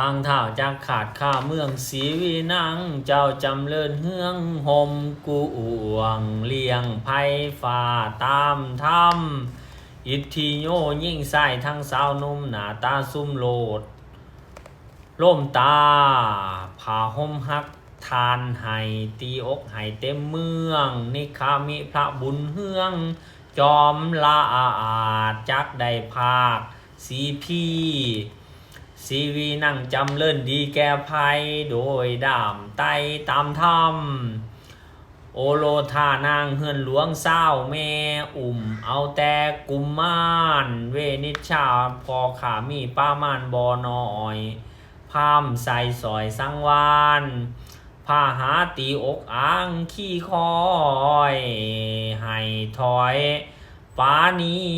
พังเท้าจากขาดข้าเมืองศรีวีนังเจ้าจำเริญเฮืองห่มกูอ่วงเลี้ยงไผ่ฝ่าตามธรรมอิทธิโยยิ่งใส่ทั้งสาวนุ่มหน้าตาซุ่มโลดล่มตาผ้าห่มฮักทานให้ตีอกให้เต็มเมืองนิคามิพระบุญเฮืองจอมละอาจจักได้ภาคสีพีสีวีนั่งจำเลิ่นดีแก่ภัยโดยดามไตตามธรรมโอโลธานางเฮือนหลวงเศร้าแม่เอาแต่กุมมานเวนิชาพอขามีป้ามานบอนอยพามใส่สอยสังวานพาหาตีอกอ้างขี้คอยให้ถอยปานี้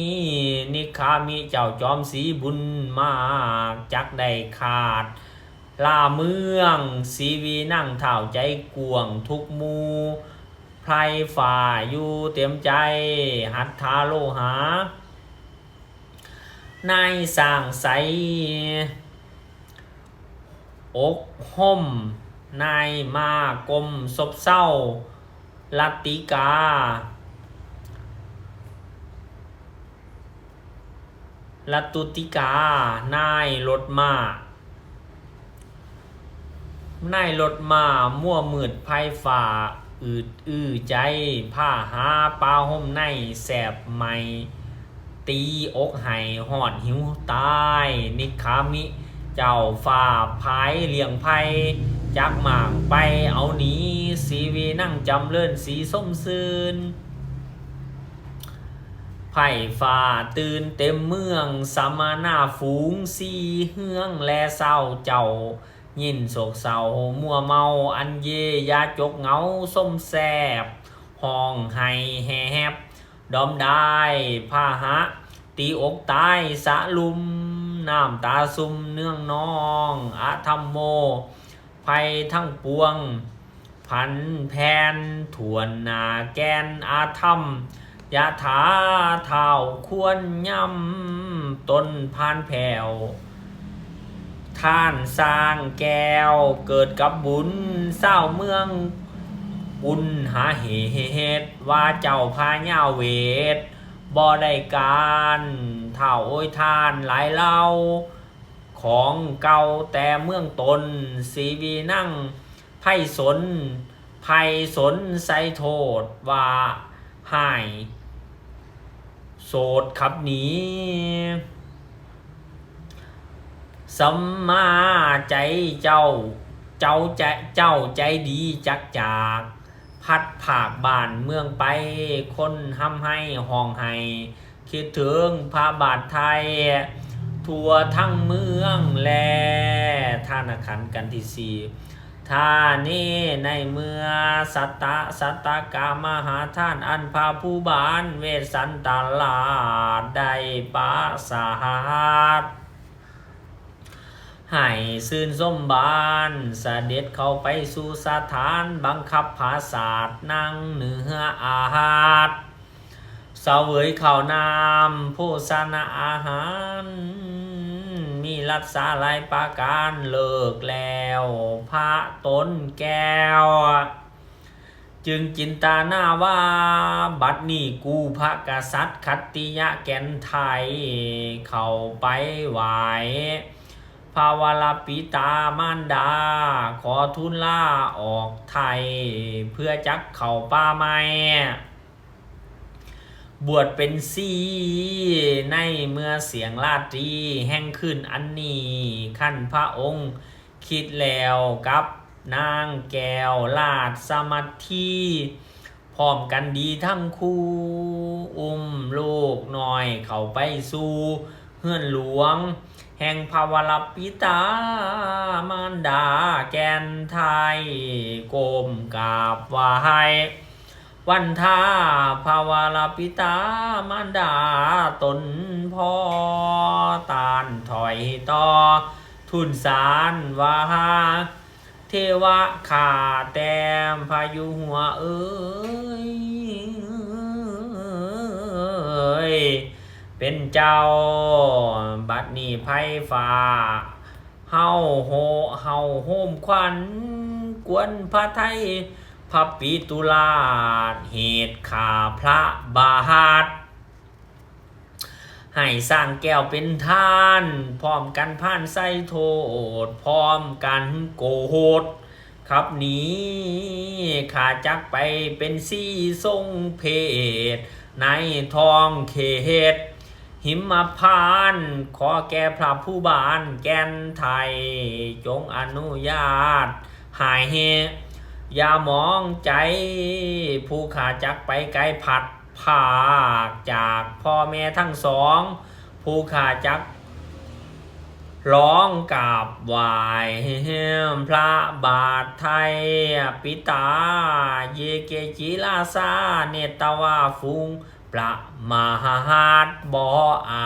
นิคามิเจ้าจอมสีบุญมากจักได้ขาดลาเมืองสีวีนั่งเท่าใจกวงทุกมูไพรฝ่าอยู่เต็มใจหัตถาโลหานายสร้างใสอกห่มนายมากลมศพเศร้าลัตติกาลัตตุติกานายรถมานายรถมามั่วมืดไพ่ฝ่าอืดใจผ้าหาปลาห่มในแสบไม่ตีอกไห้หอดหิวตายนิคามิเจ้าฝ่าพายเลี้ยงไพ่จักหมางไปเอาหนีสีวีนั่งจำเลิ่นสีส้มซื่นไผ่ฝ่าตื่นเต็มเมืองสมานาฝูงสีเฮืองแลเศร้าเจ้ายินโศกเศร้ามัวเมาอันเยยาจกเงาส้มแสบห้องไห้แหบดอมได้พาหะตีอกตายสะลุมน้ำตาซุมเนื่องน้องอะธรรมโมภัยทั้งปวงพันแผนถวนนาแกนอาธรรมยะถาเท่าควรย่ำต้นพานแผ่วท่านสร้างแก้วเกิดกับบุญเศร้าเมืองบุญหาเหตุว่าเจ้าพาญาเวทบ่ได้การเท่าโอยทานหลายเล่าของเก่าแต่เมืองตนสีวีนั่งไพ่สนใส่โทษว่าหายโสดขับหนีสัมมาใจเจ้าใจดีจักจากพัดผากบ้านเมืองไปคนห้ำให้ห้องให้คิดถึงพระบาทไทยทั่วทั้งเมืองแลท่านขันกันที่สี่ท่านี้ในเมื่อสัตตกามหาท่านอันพาผู้บานเวสันตลาดได้ปาสาหัสให้ซื่นสมบานเสด็จเข้าไปสู่สถานบังคับภาษาทนั่งเนื้ออาหารเสวยข้าวนามโภชนาอาหารมีรักษาหลายประการเลิกแล้วพระต้นแก้วจึงจินตนาว่าบัดนี้กูพระกษัตริย์คัตติยะแก่นไทยเข้าไปไหวภาวลปิตามารดาขอทุนล่าออกไทยเพื่อจักเข้าป่าไม้บวชเป็นสีในเมื่อเสียงราตรีแห่งขึ้นอันนี้ขั้นพระองค์คิดแล้วกับนางแก้วลาดสมัทธีพร้อมกันดีทั้งคู่ลูกน้อยเข้าไปสู่เฮือนหลวงแห่งภาวลปิตามารดาแก่นไทยก้มกราบไหว้วันท่าภาวลปิตามารดาตนพ่อตานถอยต่อทุนสารว่าเทวะขาแต้มพายุหัวเอ้ยเป็นเจ้าบัดนี้ไพ่ฟ้า เฮาโฮมควันกวนพระไทยพระปิตุลาชเหตุข่าพระบาทให้สร้างแก้วเป็นทานพร้อมกันผ่านไส้โทษพร้อมกันโกหดครับนี้ข้าจักไปเป็นซี่ทรงเพศในทองเขตหิมพานต์ขอแก่พระผู้บานแก่นไทยจงอนุญาตหายเหอย่ามองใจผู้ข้าจักไปไกลผัดภาคจากพ่อแม่ทั้งสองผู้ข้าจักร้องกราบไหว้พระบาทไทยปิตาเยเกจิลาซาเนตวาฟุงประมาหาดบ่อา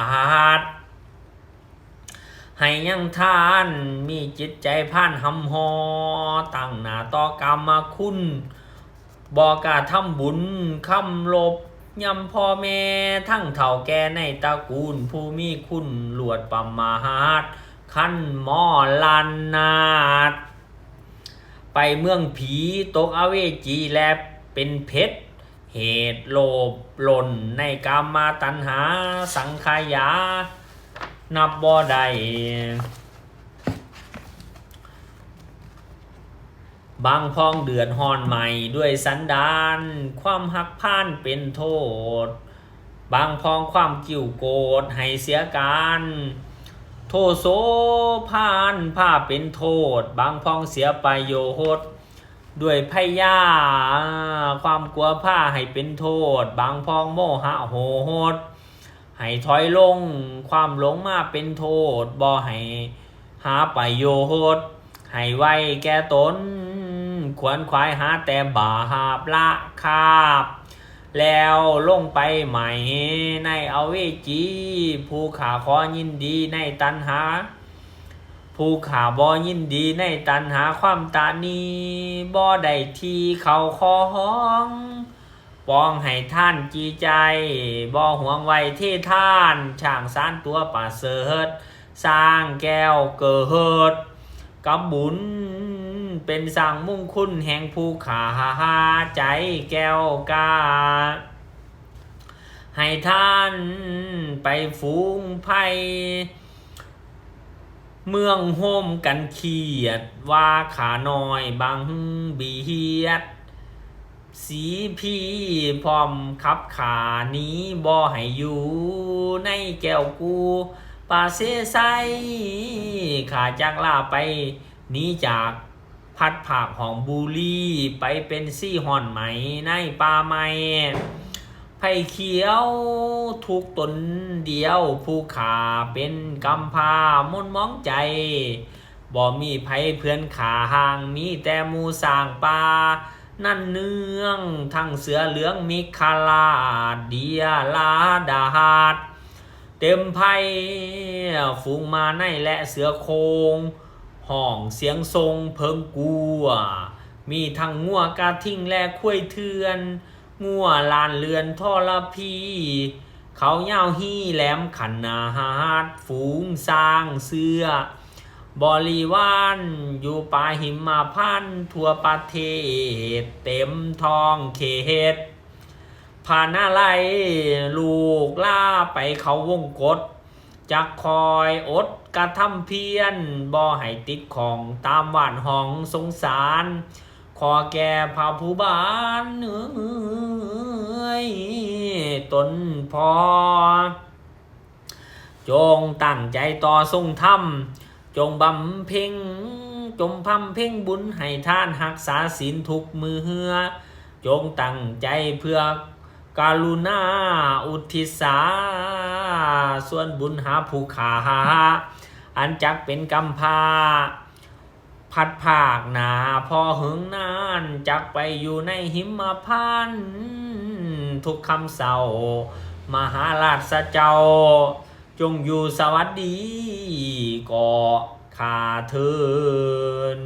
จให้ยังท่านมีจิตใจผ่านหำหอตั้งหน้าต่อกรรมคุณบ่กล้าทำบุญคำลบยำพ่อแม่ทั้งเฒ่าแก่ในตระกูลผู้มีคุณหลวดประมาทขั้นหมอลันนาดไปเมืองผีตกอเวจีแลบเป็นเพชรเหตุโลภหล่นในกามมาตัณหาสังขายานับบ่ได้บางพ้องเดือดฮอนใหม่ด้วยสันดานความหักพ่านเป็นโทษบางพ้องความกิ้วโกรธให้เสียการโทโสพานผ้าเป็นโทษบางพ้องเสียประโยชน์ด้วยพยาความกลัวผ้าให้เป็นโทษบางพ้องโมหะโหดให้ถอยลงความหลงมาเป็นโทษบ่ให้หาประโยชน์ให้ไว้แก่ตนควรควายหาแต่บาปละคาบแล้วลงไปใหม่ในอเวจีผู้ขาขอยินดีในตัณหาผู้ขาบ่ยินดีในตัณหาความตานีบ่ได้ที่เขาของปองให้ท่านจีใจบ่ห่วงไว้ที่ท่านช่างสารตัวประเสริฐสร้างแก้วเกิดกับบุญเป็นสร้างมุ่งคุณแห่งผู้ขาใจแก้วกาให้ท่านไปฝูงไผ่เมืองโฮมกันเขียดว่าขาน้อยบังเบียดสีพี่พร้อมขับขานี้บ่ให้อยู่ในแก้วกูปาเสไซขาจากลาไปนี้จากพัดผากของบุรีไปเป็นซี่ห่อนไหมในป่าไม้ไผ่เขียวทุกตนเดียวผู้ขาเป็นกำพามนมองใจบ่มีไผเพื่อนขาห่างมีแต่มูสร้างป่านั่นเนืองทั้งเสือเหลืองมิคาลาเดียลาดาดเต็มไผ่ฝูงมาในและเสือโคงห้องเสียงทรงเพิ่งกัวมีทั้งงัวกาทิ้งและคุ้ยเทือนงัวลานเรือนทรพีเขาเย้าหี้แหลมขันนาหาดฝูงสร้างเสือบริวารอยู่ป่าหิมพานต์ทั่วประเทศเต็มท้องเขตพานาไลลูกล่าไปเขาวงกฏจักคอยอดกระทำเพียรบ่ให้ติดของตามหวานห้องสงสารขอแก่พระผู้บานตนพอจงตั้งใจต่อทรงธรรมจงบำเพ็ญจงพำเพ็ญบุญให้ท่านรักษาศีลทุกมือจงตั้งใจเพื่อการุณาอุทิศาส่วนบุญหาผู้ขาอันจักเป็นกำพาพัดภาคหนาพอหึงนานจักไปอยู่ในหิมพานต์ทุกคำเศร้ามหาราชเจ้าจงอยู่สวัสดีก่อข้าเทิน